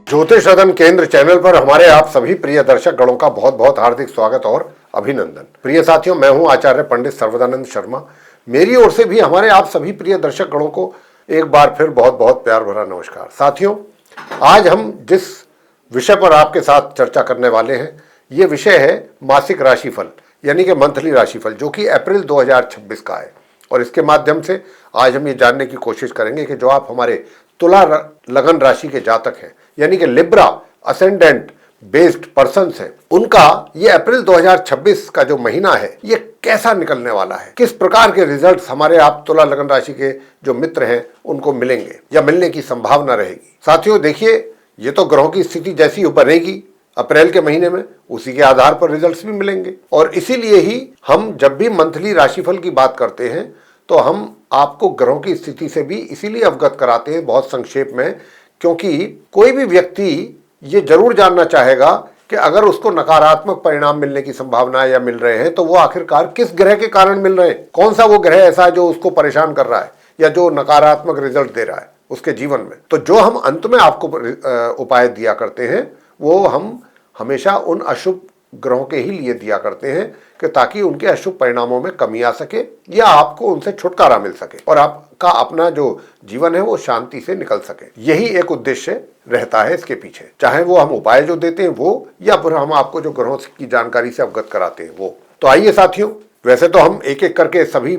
ज्योतिष सदन केंद्र चैनल पर हमारे आप सभी प्रिय दर्शक गणों का बहुत बहुत हार्दिक स्वागत और अभिनंदन। प्रिय साथियों, मैं हूं आचार्य पंडित सर्वदानंद शर्मा। मेरी ओर से भी हमारे आप सभी प्रिय दर्शक गणों को एक बार फिर बहुत बहुत प्यार भरा नमस्कार। साथियों, आज हम जिस विषय पर आपके साथ चर्चा करने वाले हैं, ये विषय है मासिक राशिफल यानी कि मंथली राशिफल, जो कि अप्रैल 2026 का है। और इसके माध्यम से आज हम ये जानने की कोशिश करेंगे कि जो आप हमारे तुला लगन राशि के जातक हैं यानी कि लिब्रा असेंडेंट बेस्ड पर्सन्स हैं, उनका ये अप्रैल 2026 का जो महीना है ये कैसा निकलने वाला है, किस प्रकार के रिजल्ट्स हमारे आप तुला लगन राशि के जो मित्र हैं उनको मिलेंगे या मिलने की संभावना रहेगी। साथियों देखिए, ये तो ग्रहों की स्थिति जैसी बनेगी अप्रैल के महीने में, उसी के आधार पर रिजल्ट्स भी मिलेंगे। और इसीलिए ही हम जब भी मंथली राशिफल की बात करते हैं तो हम आपको ग्रहों की स्थिति से भी इसीलिए अवगत कराते हैं बहुत संक्षेप में, क्योंकि कोई भी व्यक्ति ये जरूर जानना चाहेगा कि अगर उसको नकारात्मक परिणाम मिलने की संभावना या मिल रहे हैं तो वो आखिरकार किस ग्रह के कारण मिल रहे हैं, कौन सा वो ग्रह ऐसा है जो उसको परेशान कर रहा है या जो नकारात्मक रिजल्ट दे रहा है उसके जीवन में। तो जो हम अंत में आपको उपाय दिया करते हैं वो हम हमेशा उन अशुभ ग्रहों के ही लिए दिया करते हैं कि ताकि उनके अशुभ परिणामों में कमी आ सके या आपको उनसे छुटकारा मिल सके और आपका अपना जो जीवन है वो शांति से निकल सके। यही एक उद्देश्य रहता है इसके पीछे, चाहे वो हम उपाय जो देते हैं वो या फिर हम आपको जो ग्रहों की जानकारी से अवगत कराते हैं वो। तो आइए साथियों, वैसे तो हम एक एक करके सभी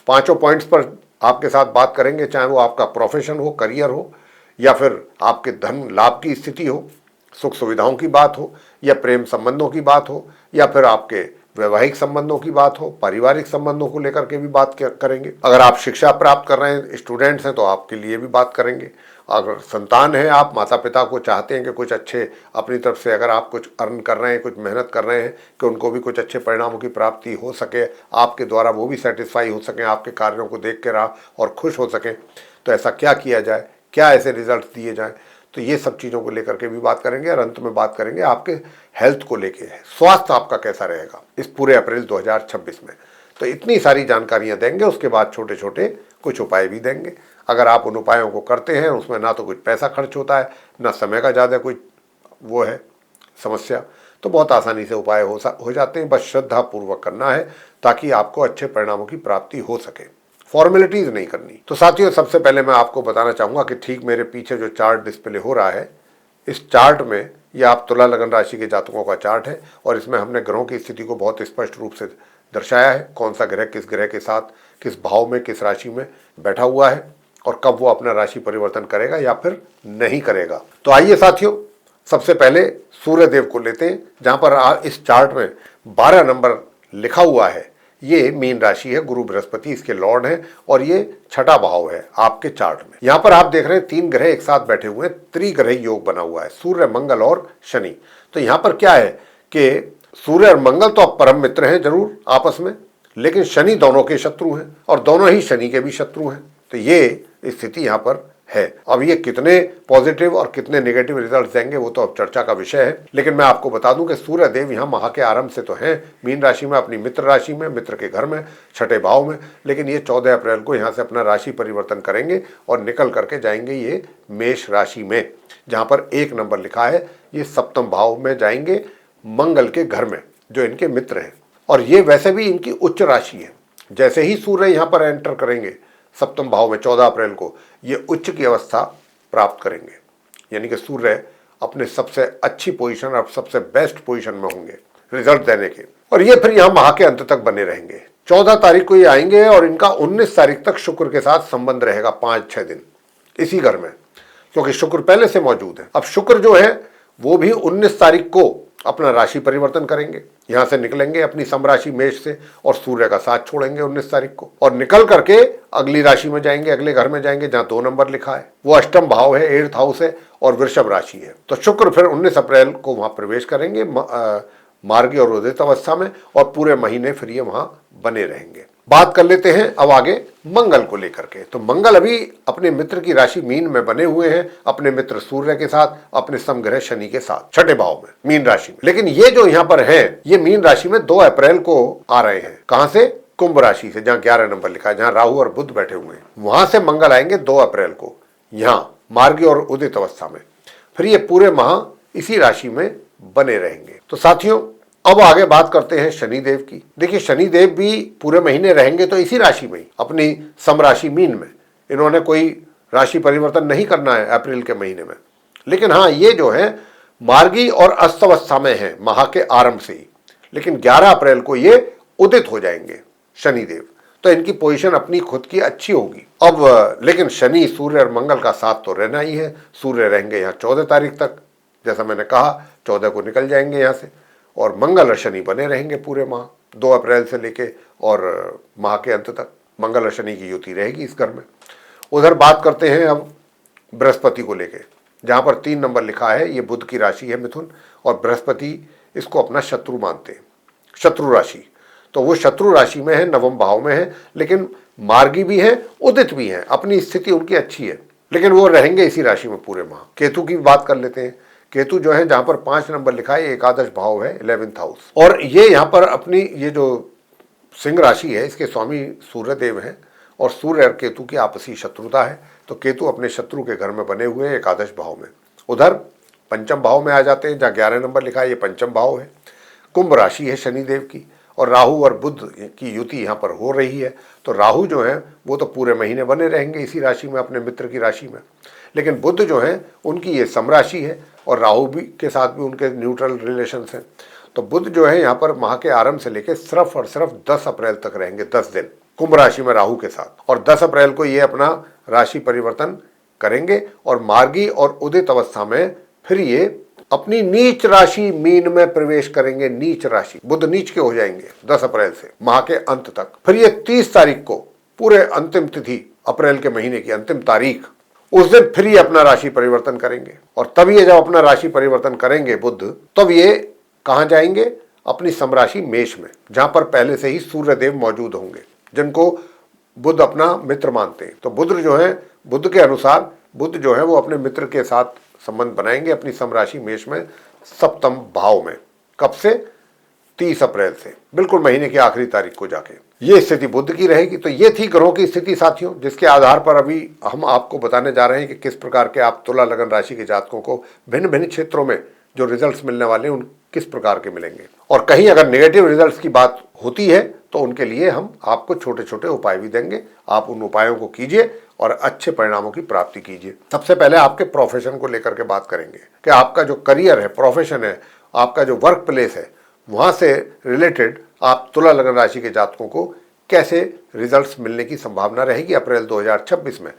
पांचों पॉइंट्स पर आपके साथ बात करेंगे, चाहे वो आपका प्रोफेशन हो, करियर हो, या फिर आपके धन लाभ की स्थिति हो, सुख सुविधाओं की बात हो, या प्रेम संबंधों की बात हो, या फिर आपके वैवाहिक संबंधों की बात हो, पारिवारिक संबंधों को लेकर के भी बात करेंगे। अगर आप शिक्षा प्राप्त कर रहे हैं, स्टूडेंट्स हैं, तो आपके लिए भी बात करेंगे। अगर संतान है, आप माता पिता को चाहते हैं कि कुछ अच्छे अपनी तरफ से अगर आप कुछ अर्न कर रहे हैं, कुछ मेहनत कर रहे हैं कि उनको भी कुछ अच्छे परिणामों की प्राप्ति हो सके, आपके द्वारा वो भी सेटिस्फाई हो सकें, आपके कार्यों को देख कर आप और खुश हो सकें, तो ऐसा क्या किया जाए, क्या ऐसे रिजल्ट दिए जाएं, तो ये सब चीज़ों को लेकर के भी बात करेंगे। और अंत में बात करेंगे आपके हेल्थ को लेके, स्वास्थ्य आपका कैसा रहेगा इस पूरे अप्रैल 2026 में। तो इतनी सारी जानकारियां देंगे, उसके बाद छोटे छोटे कुछ उपाय भी देंगे। अगर आप उन उपायों को करते हैं, उसमें ना तो कुछ पैसा खर्च होता है, ना समय का ज़्यादा कोई वो है समस्या, तो बहुत आसानी से उपाय हो जाते हैं। बस श्रद्धा पूर्वक करना है ताकि आपको अच्छे परिणामों की प्राप्ति हो सके, फॉर्मेलिटीज नहीं करनी। तो साथियों, सबसे पहले मैं आपको बताना चाहूंगा कि ठीक मेरे पीछे जो चार्ट डिस्प्ले हो रहा है, इस चार्ट में ये आप तुला लगन राशि के जातकों का चार्ट है और इसमें हमने ग्रहों की स्थिति को बहुत स्पष्ट रूप से दर्शाया है, कौन सा ग्रह किस ग्रह के साथ किस भाव में किस राशि में बैठा हुआ है और कब वो अपना राशि परिवर्तन करेगा या फिर नहीं करेगा। तो आइए साथियों, सबसे पहले सूर्य देव को लेते हैं, जहां पर इस चार्ट में 12 नंबर लिखा हुआ है। ये मीन राशि है, गुरु बृहस्पति इसके लॉर्ड हैं और ये छठा भाव है आपके चार्ट में। यहाँ पर आप देख रहे हैं 3 ग्रह एक साथ बैठे हुए हैं, त्रिग्रह योग बना हुआ है, सूर्य, मंगल और शनि। तो यहाँ पर क्या है कि सूर्य और मंगल तो अब परम मित्र हैं जरूर आपस में, लेकिन शनि दोनों के शत्रु हैं और दोनों ही शनि के भी शत्रु हैं। तो ये स्थिति यहाँ पर है। अब ये कितने पॉजिटिव और कितने नेगेटिव रिजल्ट देंगे वो तो अब चर्चा का विषय है, लेकिन मैं आपको बता दूं कि सूर्य देव यहाँ माह के आरंभ से तो हैं मीन राशि में, अपनी मित्र राशि में, मित्र के घर में, छठे भाव में, लेकिन ये 14 अप्रैल को यहाँ से अपना राशि परिवर्तन करेंगे और निकल करके जाएंगे ये मेष राशि में, जहाँ पर 1 नंबर लिखा है। ये सप्तम भाव में जाएंगे मंगल के घर में, जो इनके मित्र हैं, और ये वैसे भी इनकी उच्च राशि है। जैसे ही सूर्य यहाँ पर एंटर करेंगे सप्तम भाव में 14 अप्रैल को, ये उच्च की अवस्था प्राप्त करेंगे, यानी कि सूर्य अपने सबसे अच्छी पोजीशन और सबसे बेस्ट पोजीशन में होंगे रिजल्ट देने के, और ये फिर यहाँ माह के अंत तक बने रहेंगे। 14 तारीख को ये आएंगे और इनका 19 तारीख तक शुक्र के साथ संबंध रहेगा, 5-6 दिन इसी घर में, क्योंकि शुक्र पहले से मौजूद है। अब शुक्र जो है वो भी 19 तारीख को अपना राशि परिवर्तन करेंगे, यहां से निकलेंगे अपनी समराशि मेष से और सूर्य का साथ छोड़ेंगे 19 तारीख को, और निकल करके अगली राशि में जाएंगे, अगले घर में जाएंगे जहां 2 नंबर लिखा है, वो अष्टम भाव है, 8th हाउस है और वृषभ राशि है। तो शुक्र फिर 19 अप्रैल को वहां प्रवेश करेंगे मार्गी और उदित अवस्था में, और पूरे महीने फिर ये वहां बने रहेंगे। बात कर लेते हैं अब आगे मंगल को लेकर के। तो मंगल अभी अपने मित्र की राशि मीन में बने हुए हैं, अपने मित्र सूर्य के साथ, अपने समग्रह शनि के साथ, छठे भाव में मीन राशि में। लेकिन ये जो यहाँ पर है, ये मीन राशि में 2 अप्रैल को आ रहे हैं। कहां से? कुंभ राशि से, जहां 11 नंबर लिखा है, जहां राहु और बुध बैठे हुए हैं, वहां से मंगल आएंगे 2 अप्रैल को यहाँ मार्गी और उदित अवस्था में। फिर ये पूरे माह इसी राशि में बने रहेंगे। तो साथियों, अब आगे बात करते हैं शनिदेव की। देखिए, शनिदेव भी पूरे महीने रहेंगे तो इसी राशि में ही, अपनी समराशि मीन में। इन्होंने कोई राशि परिवर्तन नहीं करना है अप्रैल के महीने में। लेकिन हाँ, ये जो है मार्गी और अस्तवस्था में है माह के आरंभ से ही, लेकिन 11 अप्रैल को ये उदित हो जाएंगे शनिदेव। तो इनकी पोजीशन अपनी खुद की अच्छी होगी। अब लेकिन शनि, सूर्य और मंगल का साथ तो रहना ही है। सूर्य रहेंगे यहाँ 14 तारीख तक, जैसा मैंने कहा 14 को निकल जाएंगे यहाँ से, और मंगल और शनि बने रहेंगे पूरे माह, 2 अप्रैल से लेके और माह के अंत तक मंगल और शनि की युति रहेगी इस घर में। उधर बात करते हैं अब बृहस्पति को लेके, जहाँ पर 3 नंबर लिखा है। ये बुध की राशि है मिथुन, और बृहस्पति इसको अपना शत्रु मानते हैं, शत्रु राशि। तो वो शत्रु राशि में है, नवम भाव में है, लेकिन मार्गी भी है, उदित भी है, अपनी स्थिति उनकी अच्छी है, लेकिन वो रहेंगे इसी राशि में पूरे माह। केतु की बात कर लेते हैं। केतु जो है, जहां पर 5 नंबर लिखा है, एकादश भाव है, 11th हाउस, और ये यहाँ पर अपनी ये जो सिंह राशि है, इसके स्वामी सूर्य देव हैं, और सूर्य और केतु की आपसी शत्रुता है। तो केतु अपने शत्रु के घर में बने हुए एकादश भाव में। उधर पंचम भाव में आ जाते हैं, जहाँ 11 नंबर लिखा है, ये पंचम भाव है। कुंभ राशि है शनिदेव की, और राहु और बुध की युति यहाँ पर हो रही है। तो राहु जो है वो तो पूरे महीने बने रहेंगे इसी राशि में, अपने मित्र की राशि में। लेकिन बुध जो है उनकी ये समराशि है, और राहु भी के साथ भी उनके न्यूट्रल रिलेशंस हैं। तो बुध जो है यहाँ पर माह के आरंभ से लेकर सिर्फ और सिर्फ 10 अप्रैल तक रहेंगे, 10 दिन कुंभ राशि में राहु के साथ, और 10 अप्रैल को ये अपना राशि परिवर्तन करेंगे, और मार्गी और उदित अवस्था में फिर ये अपनी नीच राशि मीन में प्रवेश करेंगे। नीच राशि, बुध नीच के हो जाएंगे 10 अप्रैल से माह के अंत तक। फिर ये 30 तारीख को, पूरे अंतिम तिथि अप्रैल के महीने की अंतिम तारीख, उस दिन फिर ये अपना राशि परिवर्तन करेंगे। और तब ये जब अपना राशि परिवर्तन करेंगे बुध, तब ये कहाँ जाएंगे? अपनी समराशि मेष में, जहां पर पहले से ही सूर्य देव मौजूद होंगे, जिनको बुध अपना मित्र मानते हैं। तो बुध जो है, बुध के अनुसार बुध जो है वो अपने मित्र के साथ संबंध बनाएंगे अपनी समराशि मेष में, सप्तम भाव में। कब से? 30 अप्रैल से, बिल्कुल महीने की आखिरी तारीख को जाके ये स्थिति बुध की रहेगी। तो ये थी ग्रहों की स्थिति साथियों, जिसके आधार पर अभी हम आपको बताने जा रहे हैं कि किस प्रकार के आप तुला लगन राशि के जातकों को भिन्न भिन्न क्षेत्रों में जो रिजल्ट्स मिलने वाले हैं उन किस प्रकार के मिलेंगे। और कहीं अगर नेगेटिव रिजल्ट्स की बात होती है तो उनके लिए हम आपको छोटे छोटे उपाय भी देंगे। आप उन उपायों को कीजिए और अच्छे परिणामों की प्राप्ति कीजिए। सबसे पहले आपके प्रोफेशन को लेकर के बात करेंगे कि आपका जो करियर है, प्रोफेशन है, आपका जो वर्क प्लेस है, वहाँ से रिलेटेड आप तुला लगन राशि के जातकों को कैसे रिजल्ट्स मिलने की संभावना रहेगी अप्रैल 2026 में,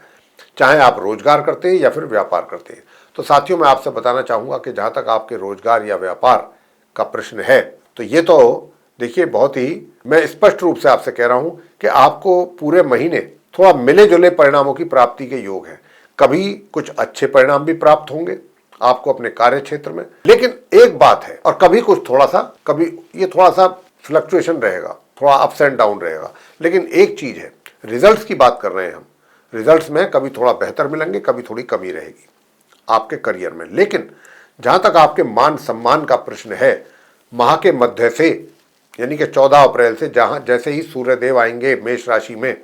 चाहे आप रोजगार करते हैं या फिर व्यापार करते हैं। तो साथियों, मैं आपसे बताना चाहूँगा कि जहाँ तक आपके रोजगार या व्यापार का प्रश्न है, तो ये तो देखिए बहुत ही मैं स्पष्ट रूप से आपसे कह रहा हूँ कि आपको पूरे महीने थोड़ा मिले जुले परिणामों की प्राप्ति के योग है। कभी कुछ अच्छे परिणाम भी प्राप्त होंगे आपको अपने कार्य क्षेत्र में, लेकिन एक बात है, और कभी कुछ थोड़ा सा, कभी ये थोड़ा सा फ्लक्चुएशन रहेगा, थोड़ा अप्स एंड डाउन रहेगा। लेकिन एक चीज है, रिजल्ट्स की बात कर रहे हैं हम, रिजल्ट्स में कभी थोड़ा बेहतर मिलेंगे, कभी थोड़ी कमी रहेगी आपके करियर में। लेकिन जहां तक आपके मान सम्मान का प्रश्न है, माह के मध्य से यानी कि 14 अप्रैल से जहां जैसे ही सूर्यदेव आएंगे मेष राशि में,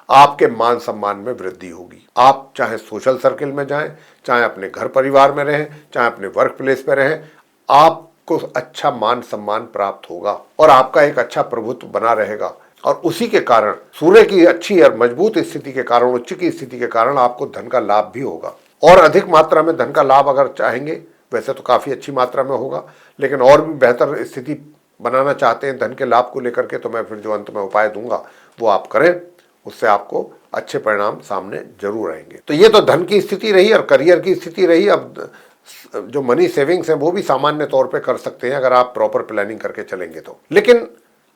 आपके मान सम्मान में वृद्धि होगी। आप चाहे सोशल सर्किल में जाएं, चाहे अपने घर परिवार में रहें, चाहे अपने वर्क प्लेस पे रहें, आपको अच्छा मान सम्मान प्राप्त होगा और आपका एक अच्छा प्रभुत्व बना रहेगा। और उसी के कारण सूर्य की अच्छी और मजबूत स्थिति के कारण, उच्च की स्थिति के कारण आपको धन का लाभ भी होगा। और अधिक मात्रा में धन का लाभ अगर चाहेंगे, वैसे तो काफी अच्छी मात्रा में होगा, लेकिन और भी बेहतर स्थिति बनाना चाहते हैं धन के लाभ को लेकर के, तो मैं फिर जो अंत में उपाय दूंगा वो आप करें, उससे आपको अच्छे परिणाम सामने जरूर आएंगे। तो ये तो धन की स्थिति रही और करियर की स्थिति रही। अब जो मनी सेविंग्स है वो भी सामान्य तौर पे कर सकते हैं अगर आप प्रॉपर प्लानिंग करके चलेंगे तो। लेकिन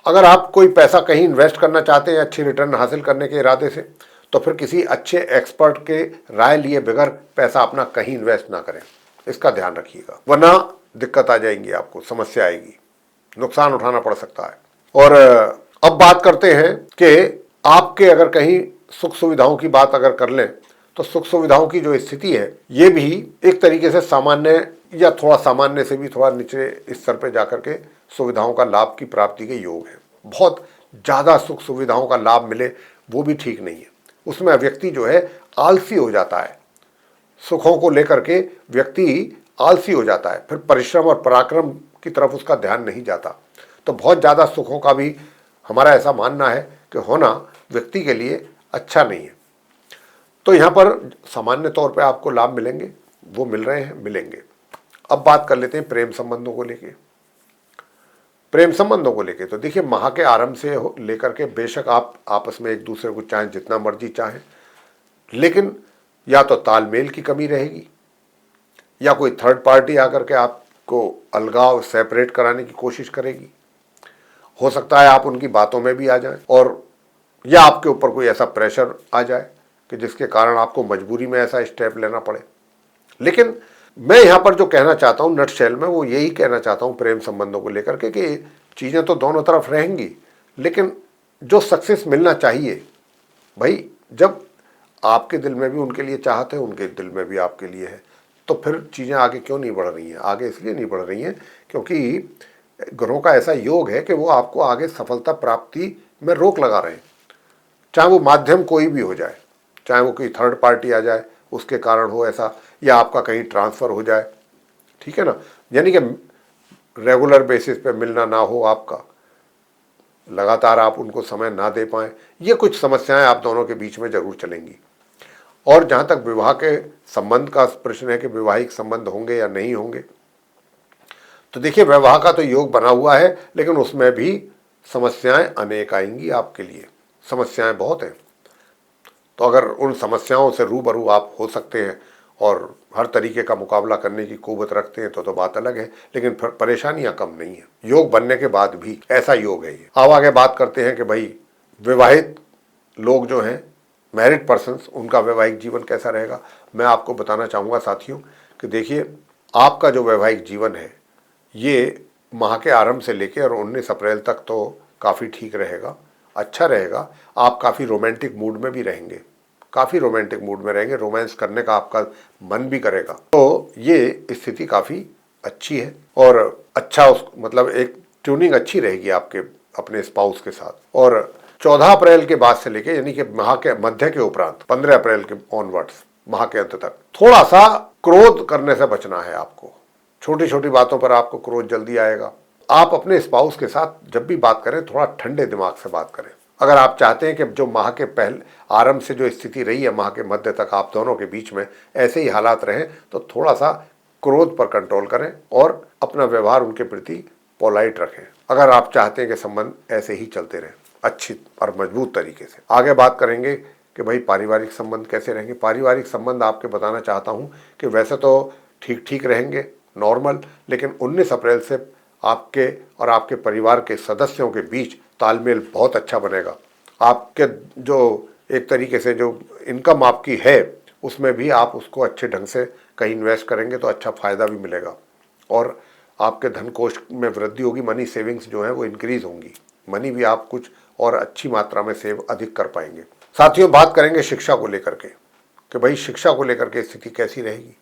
अगर आप कोई पैसा कहीं इन्वेस्ट करना चाहते हैं अच्छी रिटर्न हासिल करने के इरादे से, तो फिर किसी अच्छे एक्सपर्ट के राय लिए बगैर पैसा अपना कहीं इन्वेस्ट ना करें, इसका ध्यान रखिएगा, वरना दिक्कत आ जाएंगी, आपको समस्या आएगी, नुकसान उठाना पड़ सकता है। और अब बात करते हैं कि आपके अगर कहीं सुख सुविधाओं की बात अगर कर लें, तो सुख सुविधाओं की जो स्थिति है ये भी एक तरीके से सामान्य या थोड़ा सामान्य से भी थोड़ा नीचे स्तर पर जाकर के सुविधाओं का लाभ की प्राप्ति के योग है। बहुत ज़्यादा सुख सुविधाओं का लाभ मिले वो भी ठीक नहीं है, उसमें व्यक्ति जो है आलसी हो जाता है, सुखों को लेकर के व्यक्ति आलसी हो जाता है, फिर परिश्रम और पराक्रम की तरफ उसका ध्यान नहीं जाता। तो बहुत ज़्यादा सुखों का भी हमारा ऐसा मानना है कि होना व्यक्ति के लिए अच्छा नहीं है। तो यहाँ पर सामान्य तौर पे आपको लाभ मिलेंगे, वो मिल रहे हैं, मिलेंगे। अब बात कर लेते हैं प्रेम संबंधों को लेके। प्रेम संबंधों को लेके तो देखिए, माह के आरंभ से लेकर के बेशक आप आपस में एक दूसरे को चाहें जितना मर्जी चाहें, लेकिन या तो तालमेल की कमी रहेगी या कोई थर्ड पार्टी आकर के आपको अलगाव, सेपरेट कराने की कोशिश करेगी। हो सकता है आप उनकी बातों में भी आ जाएं, और या आपके ऊपर कोई ऐसा प्रेशर आ जाए कि जिसके कारण आपको मजबूरी में ऐसा स्टेप लेना पड़े। लेकिन मैं यहाँ पर जो कहना चाहता हूँ नटशेल में, वो यही कहना चाहता हूँ प्रेम संबंधों को लेकर के कि चीज़ें तो दोनों तरफ रहेंगी, लेकिन जो सक्सेस मिलना चाहिए भाई, जब आपके दिल में भी उनके लिए चाहत है, उनके दिल में भी आपके लिए है, तो फिर चीज़ें आगे क्यों नहीं बढ़ रही हैं? आगे इसलिए नहीं बढ़ रही हैं क्योंकि ग्रहों का ऐसा योग है कि वो आपको आगे सफलता प्राप्ति में रोक लगा रहे हैं। चाहे वो माध्यम कोई भी हो जाए, चाहे वो कोई थर्ड पार्टी आ जाए उसके कारण हो ऐसा, या आपका कहीं ट्रांसफ़र हो जाए, ठीक है ना, यानी कि रेगुलर बेसिस पे मिलना ना हो आपका, लगातार आप उनको समय ना दे पाएँ, ये कुछ समस्याएं आप दोनों के बीच में जरूर चलेंगी। और जहाँ तक विवाह के संबंध का प्रश्न है कि वैवाहिक संबंध होंगे या नहीं होंगे, तो देखिए विवाह का तो योग बना हुआ है, लेकिन उसमें भी समस्याएं अनेक आएंगी आपके लिए, समस्याएं बहुत हैं। तो अगर उन समस्याओं से रूबरू आप हो सकते हैं और हर तरीके का मुकाबला करने की कुव्वत रखते हैं तो बात अलग है, लेकिन फिर परेशानियां कम नहीं है। योग बनने के बाद भी ऐसा योग है ये। अब आगे बात करते हैं कि भाई विवाहित लोग जो हैं, मैरिड पर्सन्स, उनका वैवाहिक जीवन कैसा रहेगा। मैं आपको बताना चाहूँगा साथियों कि देखिए, आपका जो वैवाहिक जीवन है ये माह के आरंभ से लेकर और 19 अप्रैल तक तो काफ़ी ठीक रहेगा, अच्छा रहेगा। आप काफ़ी रोमांटिक मूड में भी रहेंगे, काफ़ी रोमांटिक मूड में रहेंगे, रोमांस करने का आपका मन भी करेगा। तो ये स्थिति काफ़ी अच्छी है और अच्छा मतलब एक ट्यूनिंग अच्छी रहेगी आपके अपने स्पाउस के साथ। और 14 अप्रैल के बाद से लेके, यानी कि माह के मध्य के उपरांत 15 अप्रैल के ऑनवर्ड्स, माह के अंत तक थोड़ा सा क्रोध करने से बचना है आपको। छोटी छोटी बातों पर आपको क्रोध जल्दी आएगा। आप अपने स्पाउस के साथ जब भी बात करें थोड़ा ठंडे दिमाग से बात करें। अगर आप चाहते हैं कि जो माह के पहले आरंभ से जो स्थिति रही है माह के मध्य तक आप दोनों के बीच में ऐसे ही हालात रहें, तो थोड़ा सा क्रोध पर कंट्रोल करें और अपना व्यवहार उनके प्रति पोलाइट रखें। अगर आप चाहते हैं कि संबंध ऐसे ही चलते रहें अच्छी और मजबूत तरीके से। आगे बात करेंगे कि भाई पारिवारिक संबंध कैसे रहेंगे। पारिवारिक संबंध आपके बताना चाहता हूँ कि वैसे तो ठीक ठीक रहेंगे, नॉर्मल, लेकिन 19 अप्रैल से आपके और आपके परिवार के सदस्यों के बीच तालमेल बहुत अच्छा बनेगा। आपके जो एक तरीके से जो इनकम आपकी है उसमें भी आप उसको अच्छे ढंग से कहीं इन्वेस्ट करेंगे तो अच्छा फ़ायदा भी मिलेगा और आपके धन कोष में वृद्धि होगी। मनी सेविंग्स जो है वो इंक्रीज होंगी, मनी भी आप कुछ और अच्छी मात्रा में सेव अधिक कर पाएंगे। साथियों, बात करेंगे शिक्षा को लेकर के कि भाई शिक्षा को लेकर के स्थिति कैसी रहेगी।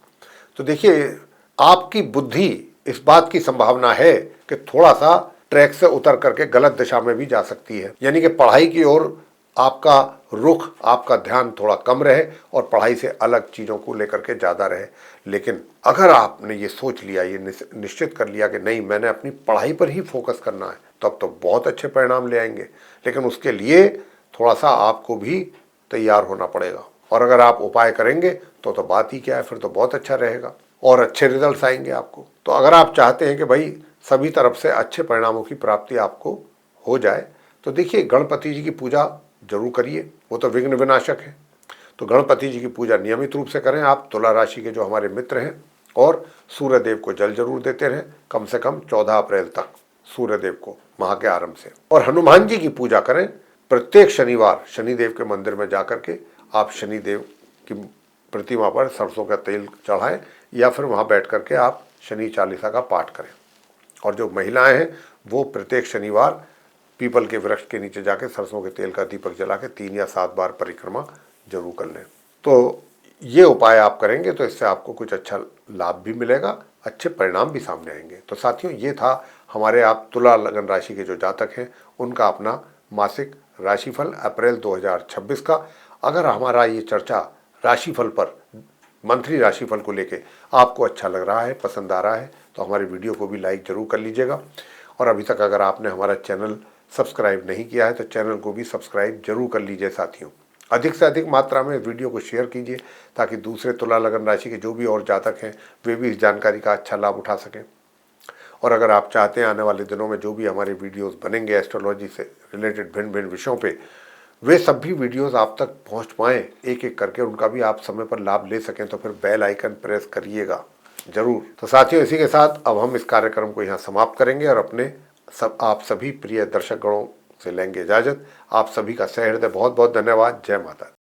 तो देखिए, आपकी बुद्धि इस बात की संभावना है कि थोड़ा सा ट्रैक से उतर करके गलत दिशा में भी जा सकती है, यानी कि पढ़ाई की ओर आपका रुख, आपका ध्यान थोड़ा कम रहे और पढ़ाई से अलग चीज़ों को लेकर के ज़्यादा रहे। लेकिन अगर आपने ये सोच लिया, ये निश्चित कर लिया कि नहीं मैंने अपनी पढ़ाई पर ही फोकस करना है, तब तो बहुत अच्छे परिणाम ले आएंगे। लेकिन उसके लिए थोड़ा सा आपको भी तैयार होना पड़ेगा और अगर आप उपाय करेंगे तो बात ही क्या है, फिर तो बहुत अच्छा रहेगा और अच्छे रिजल्ट्स आएंगे आपको। तो अगर आप चाहते हैं कि भाई सभी तरफ से अच्छे परिणामों की प्राप्ति आपको हो जाए, तो देखिए गणपति जी की पूजा जरूर करिए, वो तो विघ्न विनाशक है। तो गणपति जी की पूजा नियमित रूप से करें आप, तुला राशि के जो हमारे मित्र हैं, और सूर्य देव को जल जरूर देते रहें कम से कम 14 अप्रैल तक, सूर्य देव को माह के आरंभ से। और हनुमान जी की पूजा करें प्रत्येक शनिवार, शनिदेव के मंदिर में जाकर के आप शनिदेव की प्रतिमा पर सरसों का तेल चढ़ाएं या फिर वहाँ बैठ करके आप शनि चालीसा का पाठ करें। और जो महिलाएं हैं वो प्रत्येक शनिवार पीपल के वृक्ष के नीचे जाके सरसों के तेल का दीपक जला के 3 या 7 बार परिक्रमा जरूर कर लें। तो ये उपाय आप करेंगे तो इससे आपको कुछ अच्छा लाभ भी मिलेगा, अच्छे परिणाम भी सामने आएंगे। तो साथियों, ये था हमारे आप तुला लगन राशि के जो जातक हैं उनका अपना मासिक राशिफल अप्रैल 2026 का। अगर हमारा ये चर्चा राशिफल पर मंथली राशिफल को लेके आपको अच्छा लग रहा है, पसंद आ रहा है तो हमारे वीडियो को भी लाइक जरूर कर लीजिएगा। और अभी तक अगर आपने हमारा चैनल सब्सक्राइब नहीं किया है तो चैनल को भी सब्सक्राइब जरूर कर लीजिए साथियों। अधिक से अधिक मात्रा में वीडियो को शेयर कीजिए ताकि दूसरे तुला लगन राशि के जो भी और जातक हैं वे भी इस जानकारी का अच्छा लाभ उठा सकें। और अगर आप चाहते हैं आने वाले दिनों में जो भी हमारे वीडियोस बनेंगे एस्ट्रोलॉजी से रिलेटेड भिन्न भिन्न विषयों पे, वे सभी वीडियोस आप तक पहुंच पाएँ एक एक करके, उनका भी आप समय पर लाभ ले सकें, तो फिर बेल आइकन प्रेस करिएगा जरूर। तो साथियों, इसी के साथ अब हम इस कार्यक्रम को यहाँ समाप्त करेंगे और अपने आप सभी प्रिय दर्शक गणों से लेंगे इजाजत। आप सभी का सहृदय बहुत बहुत धन्यवाद। जय माता दी।